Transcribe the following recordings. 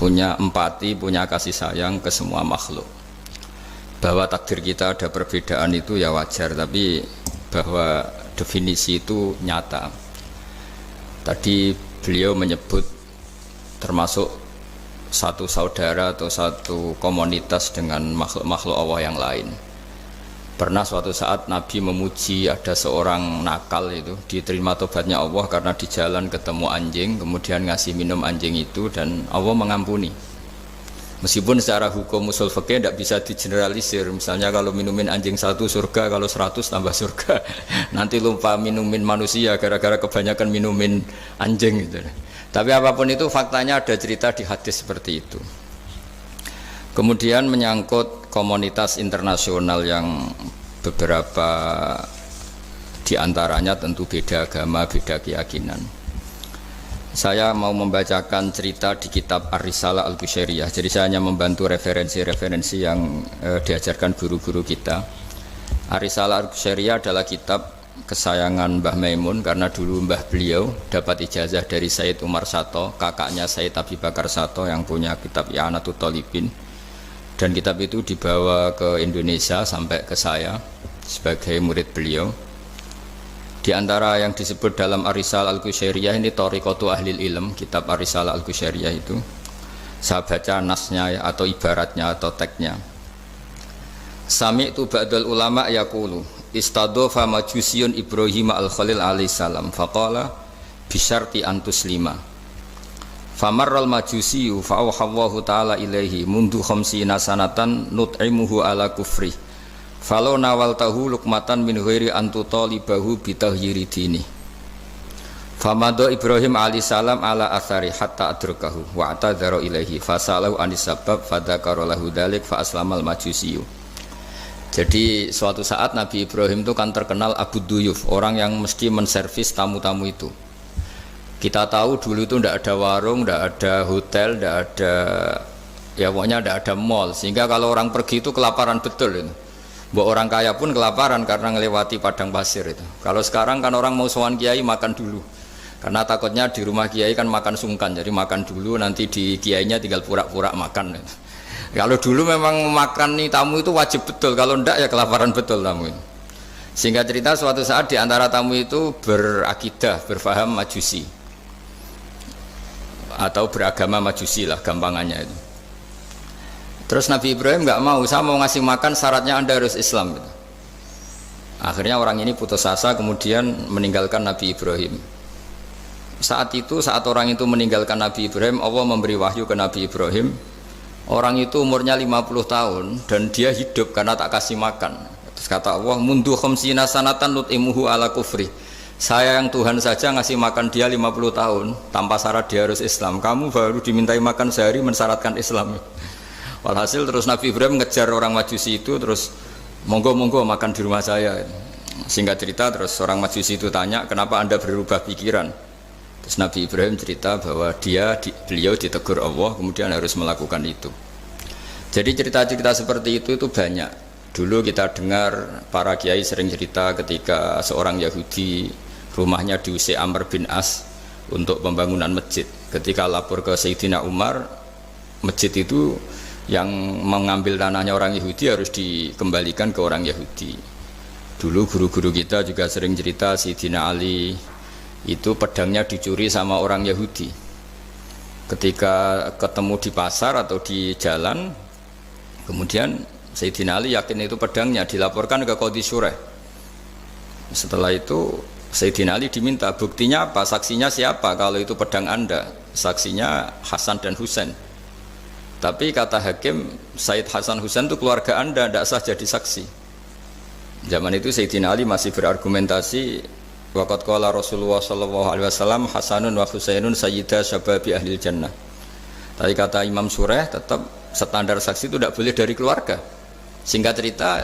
punya empati, punya kasih sayang ke semua makhluk. Bahwa takdir kita ada perbedaan itu ya wajar, tapi bahwa definisi itu nyata. Tadi beliau menyebut termasuk satu saudara atau satu komunitas dengan makhluk-makhluk Allah yang lain. Pernah suatu saat Nabi memuji ada seorang nakal itu, diterima tobatnya Allah karena di jalan ketemu anjing, kemudian ngasih minum anjing itu dan Allah mengampuni. Meskipun secara hukum usul fikih tidak bisa digeneralisir, misalnya kalau minumin anjing 1 surga, kalau 100 tambah surga. Nanti lupa minumin manusia gara-gara kebanyakan minumin anjing gitu. Tapi apapun itu faktanya ada cerita di hadis seperti itu. Kemudian menyangkut komunitas internasional yang beberapa diantaranya tentu beda agama, beda keyakinan. Saya mau membacakan cerita di kitab Ar-Risalah Al-Qushairiyah. Jadi saya hanya membantu referensi-referensi yang diajarkan guru-guru kita. Ar-Risalah Al-Qushairiyah adalah kitab kesayangan Mbah Maimun karena dulu mbah beliau dapat ijazah dari Said Umar Sato, kakaknya Said Abi Bakar Sato yang punya kitab I'anatul Thalibin. Dan kitab itu dibawa ke Indonesia sampai ke saya sebagai murid beliau. Di antara yang disebut dalam Ar-Risalah Al-Qushairiyah ini Thariqatu Ahlil Ilm, kitab Ar-Risalah Al-Qushairiyah itu. Saya baca nasnya atau ibaratnya atau teksnya. Sami'tu ba'dal ulama yaqulu istadhafa majusiyun Ibrahim al-Khalil alaihi salam faqala bisyarti antuslima. Famarral majusiyu fa'awhallahu ta'ala ilaihi mundu khamsina sanatan nut'imuhu ala kufri falau nawaltahu lukmatan min ghairi antutalibahu bitahyiri dini. Famado Ibrahim alaihi salam ala athari hatta adrakahu wa atadhara ilaihi fasalahu anis sabab fadhakara lahu dzalik fa aslamal majusiyu. Jadi suatu saat Nabi Ibrahim itu kan terkenal Abu Duyuf, orang yang mesti menservis tamu-tamu itu. Kita tahu dulu itu tidak ada warung, tidak ada hotel, tidak ada, ya pokoknya tidak ada mall. Sehingga kalau orang pergi itu kelaparan betul itu. Mbok orang kaya pun kelaparan karena melewati padang pasir itu. Kalau sekarang kan orang mau sowan kiai makan dulu. Karena takutnya di rumah kiai kan makan sungkan, jadi makan dulu nanti di kiainya tinggal pura-pura makan. Kalau dulu memang makan nih tamu itu wajib betul, kalau tidak ya kelaparan betul tamu itu. Sehingga cerita suatu saat di antara tamu itu berakidah, berfaham majusi. Atau beragama majusi lah gampangannya itu. Terus Nabi Ibrahim nggak mau, saya mau ngasih makan syaratnya Anda harus Islam gitu. Akhirnya orang ini putus asa kemudian meninggalkan Nabi Ibrahim. Saat orang itu meninggalkan Nabi Ibrahim, Allah memberi wahyu ke Nabi Ibrahim. Orang itu umurnya 50 tahun dan dia hidup karena tak kasih makan. Terus kata Allah, mundu khamsina sanatan nut'imuhu ala kufri. Saya yang Tuhan saja ngasih makan dia 50 tahun tanpa syarat dia harus Islam. Kamu baru dimintai makan sehari mensyaratkan Islam. Walhasil terus Nabi Ibrahim ngejar orang majusi itu, terus monggo-monggo makan di rumah saya. Singkat cerita terus orang majusi itu tanya, kenapa Anda berubah pikiran? Terus Nabi Ibrahim cerita bahwa beliau ditegur Allah kemudian harus melakukan itu. Jadi cerita-cerita seperti itu banyak. Dulu kita dengar para kiai sering cerita ketika seorang Yahudi rumahnya diusir Amr bin As untuk pembangunan masjid. Ketika lapor ke Sayyidina Umar, masjid itu yang mengambil tanahnya orang Yahudi harus dikembalikan ke orang Yahudi. Dulu guru-guru kita juga sering cerita Sayyidina Ali itu pedangnya dicuri sama orang Yahudi. Ketika ketemu di pasar atau di jalan, kemudian Sayyidina Ali yakin itu pedangnya, dilaporkan ke Qadhi Syureh. Setelah itu Sayyidina Ali diminta, buktinya apa, saksinya siapa kalau itu pedang Anda? Saksinya Hasan dan Husain. Tapi kata hakim, Said Hasan Husain itu keluarga Anda, tidak sah jadi saksi. Zaman itu Sayyidina Ali masih berargumentasi, waqad qala Rasulullah sallallahu alaihi wasallam Hasanun wa Husainun sayyida syababi ahlil jannah. Tapi kata Imam Sureh, tetap standar saksi itu tidak boleh dari keluarga. Singkat cerita,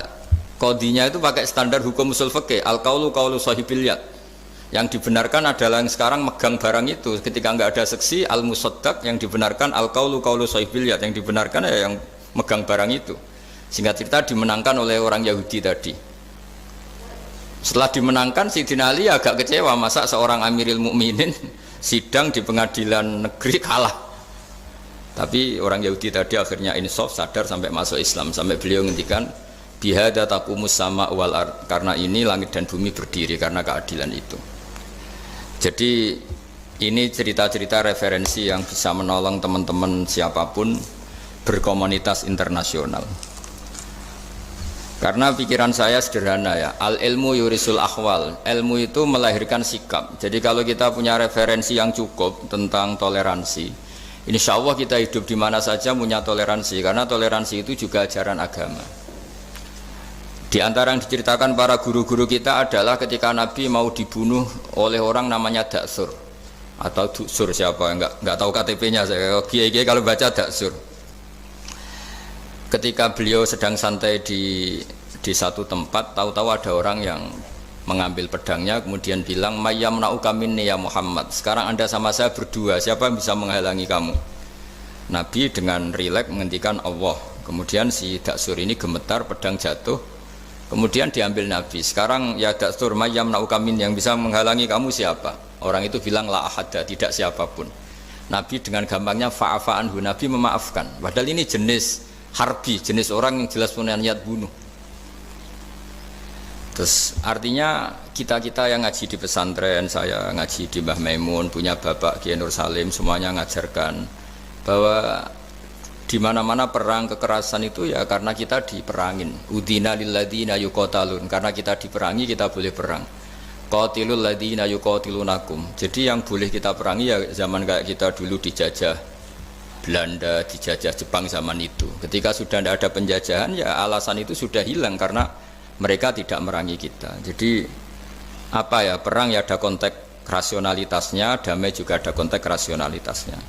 qadhinya itu pakai standar hukum usul fikih, al-qaulu qaulu sahibil yad. Yang dibenarkan adalah yang sekarang megang barang itu. Ketika nggak ada saksi, al-musaddaq, yang dibenarkan al-qaulu qaulu sahibil yad, yang dibenarkan ya yang megang barang itu. Singkat cerita dimenangkan oleh orang Yahudi tadi. Setelah dimenangkan, Sayyidina Ali agak kecewa, masa seorang Amirul Mukminin sidang di pengadilan negeri kalah. Tapi orang Yahudi tadi akhirnya insaf, sadar sampai masuk Islam, sampai beliau ngendikan bihada taqumus sama wal ard, karena ini langit dan bumi berdiri karena keadilan itu. Jadi ini cerita-cerita referensi yang bisa menolong teman-teman siapapun berkomunitas internasional. Karena pikiran saya sederhana ya, al ilmu yurisul akhwal, ilmu itu melahirkan sikap. Jadi kalau kita punya referensi yang cukup tentang toleransi, insya Allah kita hidup di mana saja punya toleransi, karena toleransi itu juga ajaran agama. Di antara yang diceritakan para guru-guru kita adalah ketika Nabi mau dibunuh oleh orang namanya Daksur atau Duksur, siapa nggak tahu KTP-nya saya. Kiai-kiai kalau baca Daksur. Ketika beliau sedang santai di satu tempat, tahu-tahu ada orang yang mengambil pedangnya kemudian bilang mayyamna'uka minni ya Muhammad. Sekarang Anda sama saya berdua, siapa yang bisa menghalangi kamu? Nabi dengan rileks menghentikan Allah. Kemudian si Daksur ini gemetar, pedang jatuh. Kemudian diambil Nabi. Sekarang ya Daksur mayyamna'uka minni, yang bisa menghalangi kamu siapa? Orang itu bilang la ahada, tidak siapapun. Nabi dengan gampangnya fa'afa anhu, Nabi memaafkan. Padahal ini jenis harbi, jenis orang yang jelas punya niat bunuh. Terus artinya kita-kita yang ngaji di pesantren, saya ngaji di Mbah Maimun, punya Bapak Kiai Nur Salim, semuanya ngajarkan bahwa di mana-mana perang kekerasan itu ya karena kita diperangin. Udina lilladzina yuqatalun, karena kita diperangi kita boleh perang. Qatilul ladzina yuqatilunakum. Jadi yang boleh kita perangi ya zaman kayak kita dulu dijajah Belanda, dijajah Jepang zaman itu. Ketika sudah tidak ada penjajahan ya alasan itu sudah hilang karena mereka tidak merangi kita. Jadi apa ya, perang ya ada konteks rasionalitasnya, damai juga ada konteks rasionalitasnya.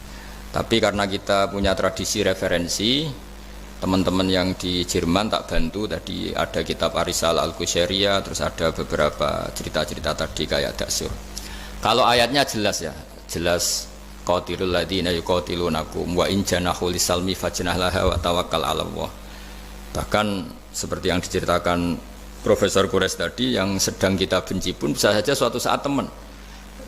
Tapi karena kita punya tradisi referensi, teman-teman yang di Jerman tak bantu, tadi ada kitab Arisal Al-Qushairiyah, terus ada beberapa cerita-cerita tadi kayak Daksur. Kalau ayatnya jelas ya, jelas qatilul ladzina yuqatilunakum wa in janahu lisalmi fajnah laha wa tawakkal 'ala Allah. Bahkan seperti yang diceritakan Profesor Quraisy tadi, yang sedang kita benci pun bisa saja suatu saat teman.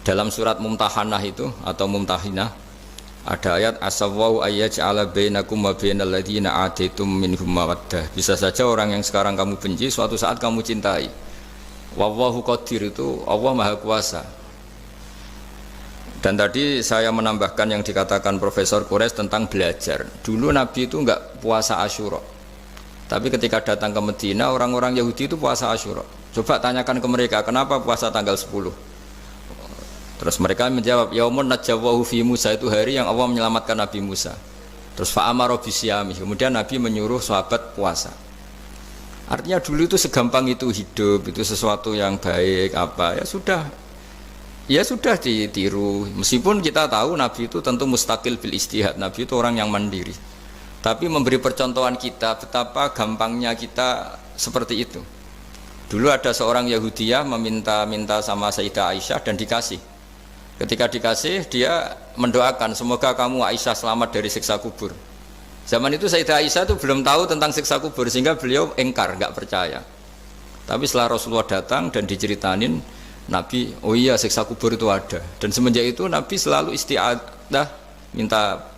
Dalam surat Mumtahanah itu atau Mumtahinah ada ayat asawwau ayyaj'ala bainakum wa bainal ladzina ataitum minhum mawaddah. Bisa saja orang yang sekarang kamu benci suatu saat kamu cintai. Wallahu qadir, itu Allah Maha Kuasa. Dan tadi saya menambahkan yang dikatakan Profesor Quraisy tentang belajar. Dulu Nabi itu enggak puasa Asyura. Tapi ketika datang ke Medina, orang-orang Yahudi itu puasa Asyura. Coba tanyakan ke mereka, kenapa puasa tanggal 10? Terus mereka menjawab, yaumun najawwahu fi Musa, itu hari yang Allah menyelamatkan Nabi Musa. Terus fa'amara bisyami, kemudian Nabi menyuruh sahabat puasa. Artinya dulu itu segampang itu hidup, itu sesuatu yang baik apa, ya sudah ditiru. Meskipun kita tahu Nabi itu tentu mustaqil bil istihad, Nabi itu orang yang mandiri. Tapi memberi percontohan kita betapa gampangnya kita seperti itu. Dulu ada seorang Yahudiyah meminta sama Sayyidah Aisyah dan dikasih. Ketika dikasih, dia mendoakan semoga kamu Aisyah selamat dari siksa kubur. Zaman itu Sayyidah Aisyah itu belum tahu tentang siksa kubur, sehingga beliau engkar, nggak percaya. Tapi setelah Rasulullah datang dan diceritanin Nabi, oh iya siksa kubur itu ada. Dan semenjak itu Nabi selalu isti'adah, minta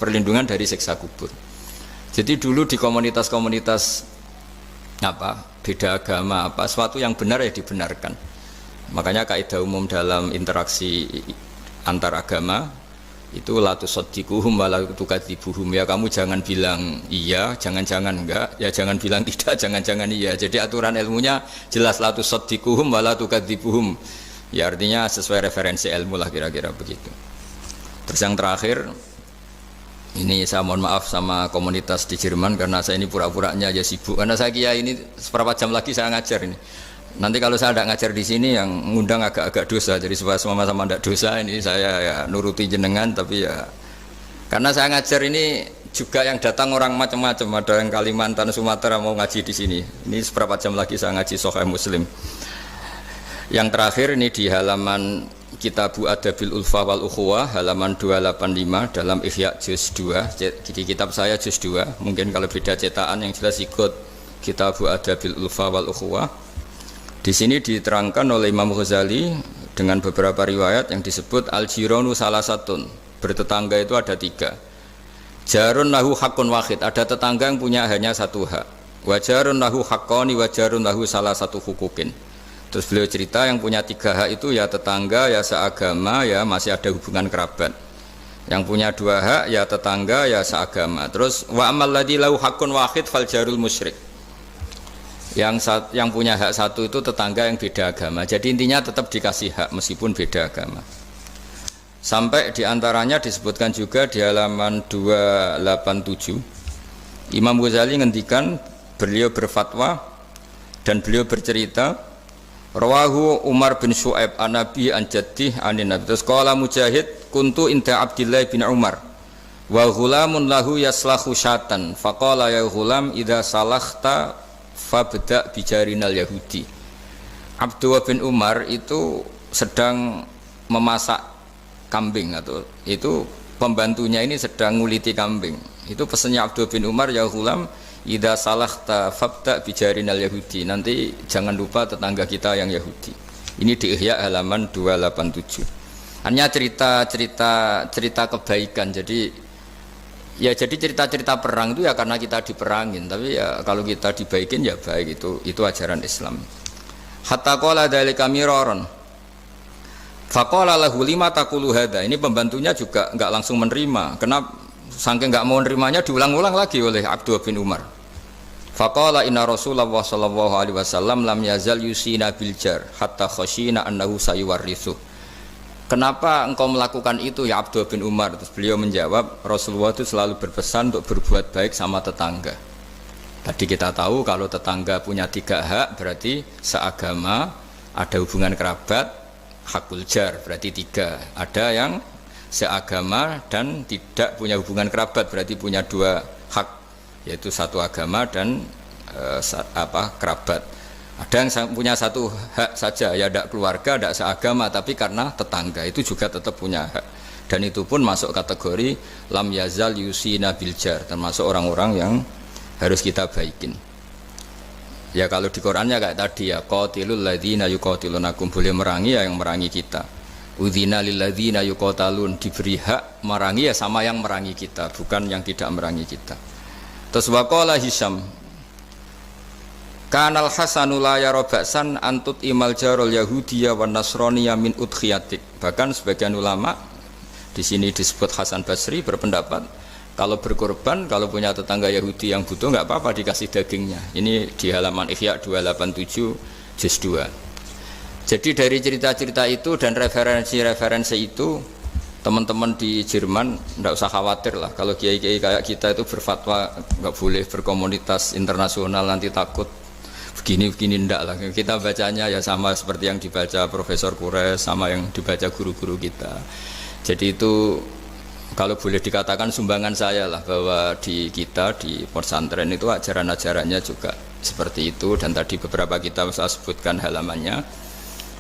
perlindungan dari siksa kubur. Jadi dulu di komunitas-komunitas beda agama sesuatu yang benar ya dibenarkan. Makanya kaidah umum dalam interaksi antar agama itu la tusaddiquhum wa la tukadzibuhum, ya kamu jangan bilang iya, jangan-jangan enggak, ya jangan bilang tidak, jangan-jangan iya. Jadi aturan ilmunya jelas la tusaddiquhum wa la tukadzibuhum. Ya artinya sesuai referensi ilmu lah kira-kira begitu. Terus yang terakhir, ini saya mohon maaf sama komunitas di Jerman karena saya ini pura-puranya aja sibuk. Karena saya kira ini seberapa jam lagi saya ngajar ini. Nanti kalau saya tidak ngajar di sini yang ngundang agak-agak dosa, jadi supaya sama-sama tidak dosa ini saya ya nuruti jenengan, tapi ya karena saya ngajar ini juga yang datang orang macam-macam, ada yang Kalimantan, Sumatera mau ngaji di sini. Ini seberapa jam lagi saya ngaji Sahih Muslim. Yang terakhir ini di halaman Kitabu Adabil Ulfa wal Ukhuwah halaman 285 dalam Ihya juz 2. Jadi kitab saya juz 2, mungkin kalau beda cetakan yang jelas ikut Kitabu Adabil Ulfa wal Ukhuwah. Di sini diterangkan oleh Imam Ghazali dengan beberapa riwayat yang disebut al-jiranu salasatun, bertetangga itu ada 3. Jarun lahu hakun wahid, ada tetangga yang punya hanya satu hak. Wa jarun lahu haqqani wa jarun lahu salah satu hukukin. Terus beliau cerita yang punya 3 hak itu ya tetangga, ya seagama, ya masih ada hubungan kerabat. Yang punya 2 hak ya tetangga, ya seagama. Terus wa amal ladzi lahu haqqun wahid fal jarul musyrik. Yang punya hak satu itu tetangga yang beda agama. Jadi intinya tetap dikasih hak meskipun beda agama. Sampai diantaranya disebutkan juga di halaman 287 Imam Ghazali ngendikan, beliau berfatwa dan beliau bercerita, rawahu Umar bin Syu'aib an Nabi an Jaddih anin Nabi. Terus qala Mujahid kuntu inda Abdillah bin Umar wa ghulamun lahu yaslahu syatan faqala ya ghulam idza salakhta fabda bijarinal yahudi. Abdullah bin Umar itu sedang memasak kambing, atau itu pembantunya ini sedang nguliti kambing. Itu pesannya Abdullah bin Umar, ya ghulam idza salakhta fabda bijarinal yahudi, nanti jangan lupa tetangga kita yang Yahudi. Ini di Ihya halaman 287. Hanya cerita kebaikan. Jadi cerita-cerita perang itu ya karena kita diperangin, tapi ya kalau kita dibaikin ya baik, itu ajaran Islam. Hatta qala dzalika miraron. Faqala lahu lima taqulu hadza. Ini pembantunya juga enggak langsung menerima. Kenapa? Saking enggak mau nerimanya diulang-ulang lagi oleh Abdullah bin Umar. Faqala inna Rasulullah sallallahu alaihi wasallam lam yazal yusina bil jar hatta khashina annahu sayuwarrithu. Kenapa engkau melakukan itu ya Abdullah bin Umar? Terus beliau menjawab, Rasulullah itu selalu berpesan untuk berbuat baik sama tetangga. Tadi kita tahu kalau tetangga punya 3 hak, berarti seagama, ada hubungan kerabat, hakul jar berarti 3. Ada yang seagama dan tidak punya hubungan kerabat, berarti punya 2 hak, yaitu satu agama dan kerabat. Ada yang punya 1 hak saja, ya tidak keluarga, tidak seagama, tapi karena tetangga, itu juga tetap punya hak. Dan itu pun masuk kategori lam yazal yusina bil jar, termasuk orang-orang yang harus kita baikin. Ya kalau di Qurannya kayak tadi ya, qatilul ladzina yuqatilunakum, boleh merangi ya yang merangi kita. Udzina lil ladzina yuqatalun, diberi hak merangi ya sama yang merangi kita, bukan yang tidak merangi kita. Terus waqala Hisham, kanal Hasanu la yara ba'san antut imal jarul yahudiyya wan nasraniyya min udkhiyatik. Bahkan sebagian ulama di sini disebut Hasan Basri berpendapat kalau berkorban, kalau punya tetangga Yahudi yang butuh nggak apa-apa dikasih dagingnya. Ini di halaman Ihya 287 juz 2. Jadi dari cerita-cerita itu dan referensi-referensi itu, teman-teman di Jerman nggak usah khawatir lah. Kalau kiai-kiai kayak kita itu berfatwa nggak boleh berkomunitas internasional, nanti takut begini-begini, ndak lah. Kita bacanya ya sama seperti yang dibaca Profesor Kures, sama yang dibaca guru-guru kita. Jadi itu kalau boleh dikatakan sumbangan saya lah, bahwa di kita di pesantren itu ajaran-ajarannya juga seperti itu. Dan tadi beberapa kitab saya sebutkan halamannya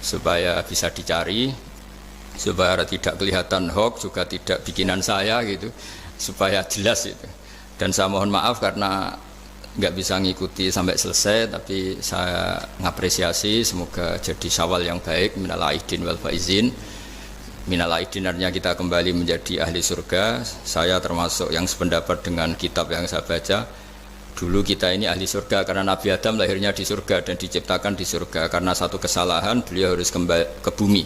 supaya bisa dicari, supaya tidak kelihatan hoax, juga tidak bikinan saya gitu, supaya jelas itu. Dan saya mohon maaf karena nggak bisa ngikuti sampai selesai, tapi saya ngapresiasi, semoga jadi syawal yang baik, minal aidin wal faizin. Minal aidin artinya kita kembali menjadi ahli surga. Saya termasuk yang sependapat dengan kitab yang saya baca. Dulu kita ini ahli surga karena Nabi Adam lahirnya di surga dan diciptakan di surga. Karena satu kesalahan beliau harus kembali ke bumi.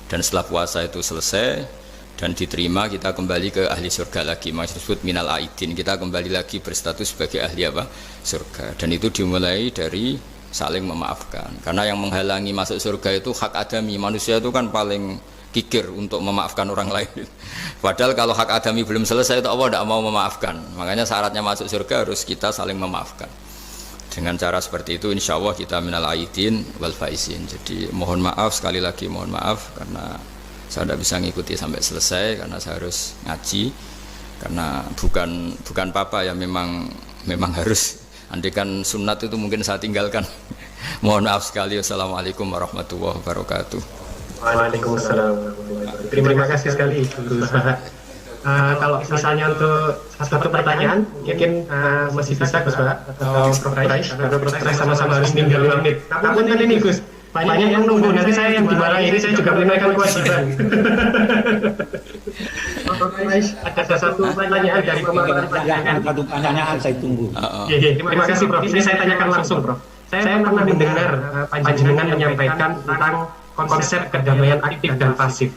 Dan setelah puasa itu selesai dan diterima, kita kembali ke ahli surga lagi. Maksud minal aidin, kita kembali lagi berstatus sebagai ahli surga. Dan itu dimulai dari saling memaafkan. Karena yang menghalangi masuk surga itu hak adami. Manusia itu kan paling kikir untuk memaafkan orang lain. Padahal kalau hak adami belum selesai itu Allah tidak mau memaafkan. Makanya syaratnya masuk surga harus kita saling memaafkan. Dengan cara seperti itu insya Allah kita minal aidin wal faizin. Jadi mohon maaf, sekali lagi mohon maaf karena saya tidak bisa ngikuti sampai selesai karena saya harus ngaji. Karena bukan papa ya, memang harus. Andai kan sunat itu mungkin saya tinggalkan. Mohon maaf sekali. Wassalamualaikum warahmatullahi wabarakatuh. Waalaikumsalam. Terima kasih sekali Gus Baha. Kalau misalnya untuk satu pertanyaan, mungkin masih bisa Gus Baha atau Prof. Rais sama-sama harus tinggal 5 menit. Namun kan ini Gus, banyak yang nunggu, nanti saya yang dimarahi, ini saya juga menunaikan kewajiban. Ada satu pertanyaan dari Silakan satu pertanyaan saya tunggu. Terima kasih Prof. Ini saya tanyakan langsung Prof. Saya pernah mendengar panjenengan menyampaikan tentang konsep kedamaian aktif dan pasif.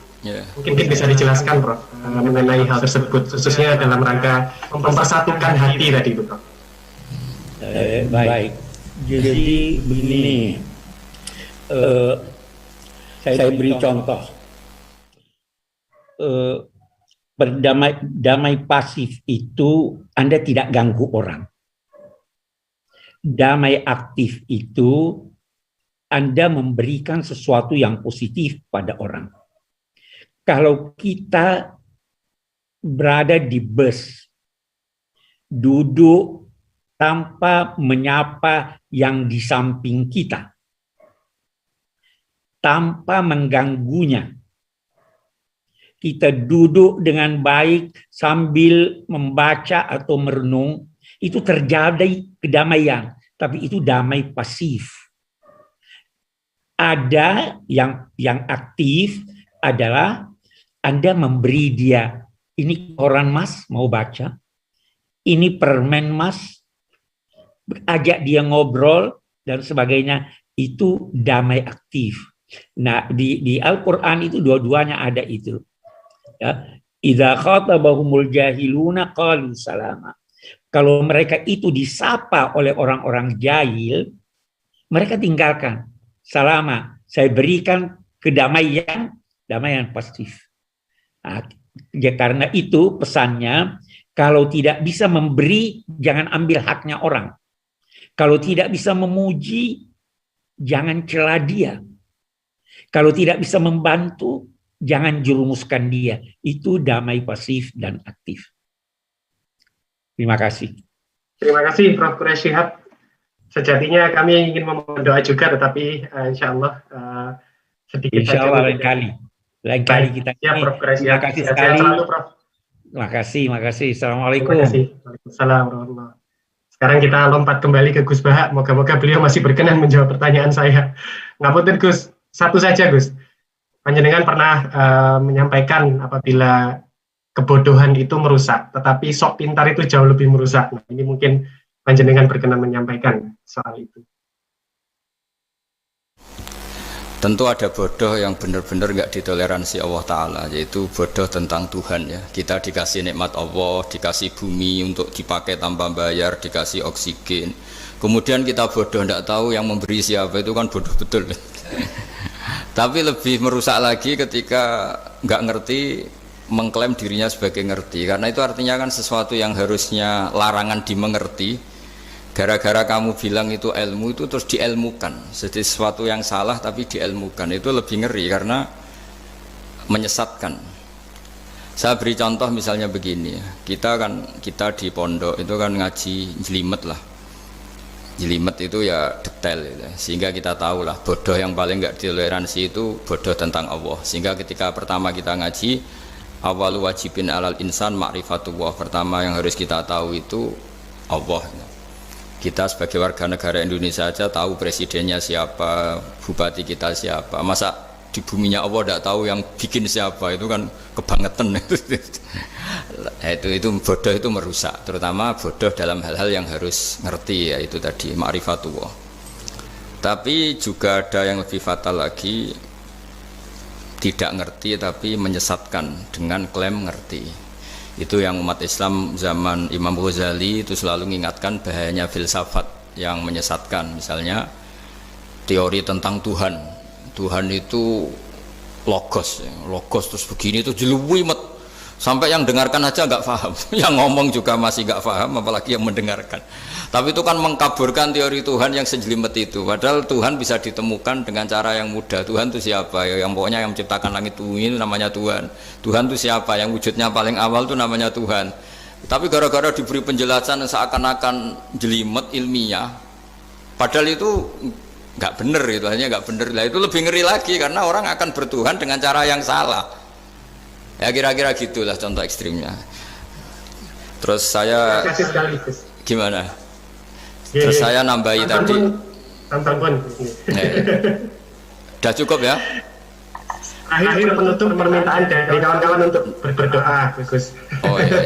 Mungkin bisa dijelaskan Prof mengenai hal tersebut, khususnya dalam rangka mempersatukan hati tadi itu Prof. Baik, jadi begini, saya beri contoh. Berdamai pasif itu Anda tidak ganggu orang. Damai aktif itu Anda memberikan sesuatu yang positif pada orang. Kalau kita berada di bus, duduk tanpa menyapa yang di samping kita, tanpa mengganggunya, kita duduk dengan baik sambil membaca atau merenung, itu terjadi kedamaian, tapi itu damai pasif. Ada yang aktif adalah Anda memberi dia, ini koran Mas mau baca, ini permen Mas, ajak dia ngobrol dan sebagainya, itu damai aktif. Nah, di Al-Qur'an itu dua-duanya ada itu. Ya, idza khatabahumul jahiluna qalu salama. Kalau mereka itu disapa oleh orang-orang jahil, mereka tinggalkan. Salama, saya berikan kedamaian, damaian pasif. Nah, ya, karena itu pesannya, kalau tidak bisa memberi, jangan ambil haknya orang. Kalau tidak bisa memuji, jangan cela dia. Kalau tidak bisa membantu, jangan jerumuskan dia. Itu damai pasif dan aktif. Terima kasih. Terima kasih Prof. Quraish Shihab. Sejatinya kami ingin memohon doa juga, tetapi insya Allah sedikit insya saja. Allah lain kali kita. Ya, Prof. Quraish Shihab. Terima kasih sekali. Selalu, Prof. Terima kasih. Assalamualaikum. Terima kasih. Waalaikumsalam warahmatullahi. Sekarang kita lompat kembali ke Gus Baha. Moga-moga beliau masih berkenan menjawab pertanyaan saya. Ngapunten Gus, satu saja Gus. Panjenengan pernah menyampaikan apabila kebodohan itu merusak, tetapi sok pintar itu jauh lebih merusak. Nah, ini mungkin panjenengan berkenan menyampaikan soal itu. Tentu ada bodoh yang benar-benar nggak ditoleransi Allah Ta'ala, yaitu bodoh tentang Tuhan ya. Kita dikasih nikmat Allah, dikasih bumi untuk dipakai tanpa bayar, dikasih oksigen. Kemudian kita bodoh nggak tahu yang memberi siapa, itu kan bodoh betul. Tapi lebih merusak lagi ketika nggak ngerti, mengklaim dirinya sebagai ngerti. Karena itu artinya kan sesuatu yang harusnya larangan dimengerti, gara-gara kamu bilang itu ilmu, itu terus diilmukan. Jadi sesuatu yang salah tapi diilmukan, itu lebih ngeri karena menyesatkan. Saya beri contoh misalnya begini, kita di pondok itu kan ngaji jelimet lah. Jelimet itu ya detail gitu. Sehingga kita tahu lah bodoh yang paling nggak ditoleransi itu bodoh tentang Allah. Sehingga ketika pertama kita ngaji, awalu wajibin alal insan ma'rifatullah, pertama yang harus kita tahu itu Allah. Kita sebagai warga negara Indonesia saja tahu presidennya siapa, bupati kita siapa. Masa di buminya Allah tidak tahu yang bikin siapa, itu kan kebangetan. Itu bodoh, itu merusak, terutama bodoh dalam hal-hal yang harus ngerti, yaitu tadi ma'rifatullah. Tapi juga ada yang lebih fatal lagi, tidak ngerti tapi menyesatkan dengan klaim ngerti. Itu yang umat Islam zaman Imam Ghazali itu selalu mengingatkan bahayanya filsafat yang menyesatkan. Misalnya teori tentang Tuhan itu logos terus begini itu jeluwimet, sampai yang dengarkan aja nggak paham, yang ngomong juga masih nggak paham, apalagi yang mendengarkan. Tapi itu kan mengkaburkan teori Tuhan yang sejelimet itu. Padahal Tuhan bisa ditemukan dengan cara yang mudah. Tuhan itu siapa? Yang pokoknya yang menciptakan langit bumi itu namanya Tuhan. Tuhan itu siapa? Yang wujudnya paling awal itu namanya Tuhan. Tapi gara-gara diberi penjelasan seakan-akan jelimet ilmiah, padahal itu nggak bener, itu hanya nggak bener. Lah itu lebih ngeri lagi karena orang akan bertuhan dengan cara yang salah. Ya kira-kira gitulah contoh ekstrimnya. Terus saya gimana? Terus saya nambahi tadi. Udah cukup ya? Akhir penutup permintaan dari kawan-kawan untuk berdoa, Gus. Oh iya.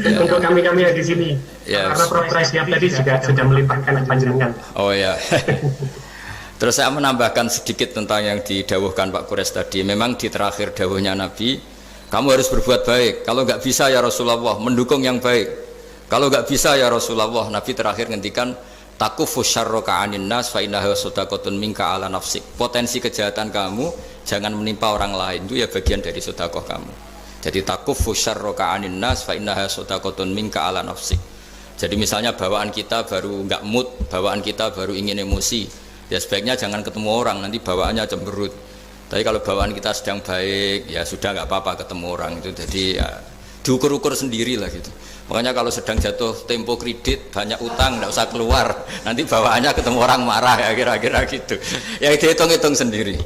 Ya. Untuk kami-kami yang di sini. Ya. Karena Prof. Siap tadi juga sudah melimpahkan panjenengan. Oh ya. Terus saya menambahkan sedikit tentang yang didawuhkan Pak Kures tadi. Memang di terakhir dawuhnya Nabi, kamu harus berbuat baik. Kalau nggak bisa ya Rasulullah, mendukung yang baik. Kalau nggak bisa ya Rasulullah, Nabi terakhir ngendikan takufu syarroka anin nas fa innaha sadaqatun minka ala nafsik. Potensi kejahatan kamu jangan menimpa orang lain, itu ya bagian dari sedekah kamu. Jadi takufu syarroka anin nas fa innaha sadaqatun minka ala nafsik. Jadi misalnya bawaan kita baru nggak mood, bawaan kita baru ingin emosi, ya sebaiknya jangan ketemu orang, nanti bawaannya cemberut. Tapi kalau bawaan kita sedang baik, ya sudah nggak apa-apa ketemu orang itu. Jadi ya diukur-ukur sendiri lah gitu. Makanya kalau sedang jatuh tempo kredit, banyak utang, nggak usah keluar. Nanti bawaannya ketemu orang marah ya kira-kira gitu. Ya dihitung-hitung sendiri.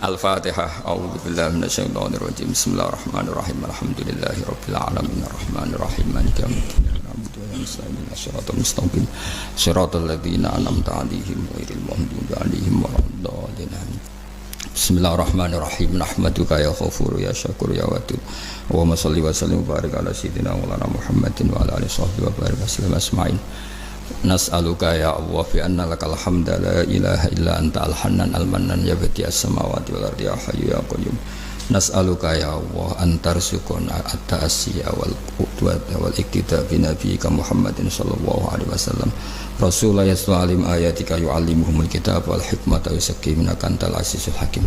Al-Fatihah. A'udzubillahi minasyaitonirrajim. Bismillahirrahmanirrahim. Alhamdulillahirabbil alamin arrahmanirrahim maliki yaumiddin. Na'budu wa nasta'inu shiratal mustaqim. Shiratal ladzina an'amta 'alaihim ghairil maghdubi 'alaihim waladdallin. Bismillahirrahmanirrahim. Nahmaduka ya Ghafur ya Syakur ya Wadud. Allahumma shalli wa sallim wa barik ala sayyidina Maulana Muhammadin wa ala alihi washabbihi wa barik wasallam asma'in. Nas'aluka ya Allah bi anna lakal hamda la ilaha illa anta al-hannan al-mannan ya badi as-samawati wal ardi ya hayyu ya qayyum. Nas'aluka ya Allah antarzuqna at-ta'siya wal qudwata wal iktida bi nabiyyika Muhammadin sallallahu alaihi wasallam. Rasulullah yas'alim ayatika yu'allimuhumul kitab wal hikmata yusakkimuna kantal azizul hakim.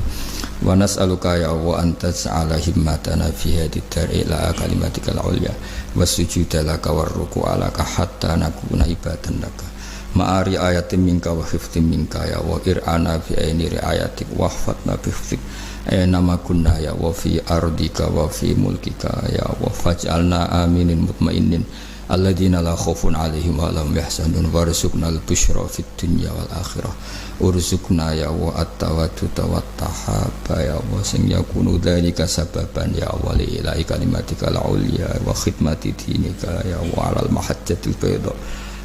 Wa nas'aluka ya Allah antas'ala himmatana fi hadid dar ila kalimatikal ulya wasujuda laka warruku'a laka hatta nakuna ibadan laka ma'ari ayatin minka wa hifdin minka ya wa ir'ana fi aini riayatik wa hfatna bi hifdik nama kunna ya wa fi ardika wa fi mulkika ya wa faj'alna aminin mutmainin alladzina la khaufun 'alaihim wa lahum yahzanun warzuqna al-busyra fid dunya wal akhirah urzuqna ya wa at-tawadduda wat tahaba ya wa sing yakunu dzalika sababan ya wa li ilahi kalimatika al-ulya wa khidmati dinika ya wa 'alal mahajjatil bayda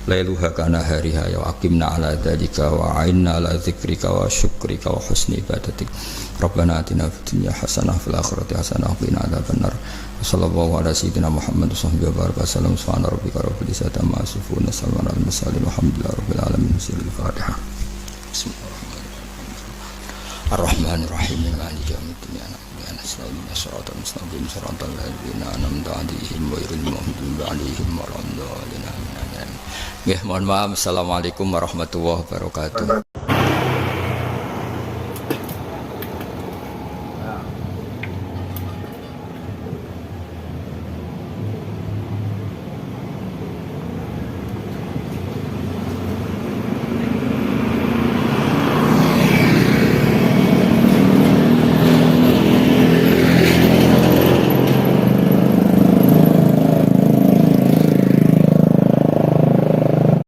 lailuha kana hariha ya aqimna 'ala dzalika wa 'inna 'ala dzikrika wa syukrika wa husni ibadatik rabbana atina fid dunya hasanah fil akhirati hasanah wa qina adzabannar. Sallallahu ala sayyidina Muhammad wa sahbihi wa baraka sallam subhana rabbika rabbil izzati amma yasifun wa salamun alal mursalin walhamdulillahi rabbil alamin. Al-Fatihah. Ar-Rahmanir-Rahim maliki yaumiddin nasta'inu siratal mustaqim siratal ladzina an'amta 'alaihim ghairil maghdubi 'alaihim waladdallin. Nggih, mohon maaf. Assalamualaikum warahmatullahi wabarakatuh.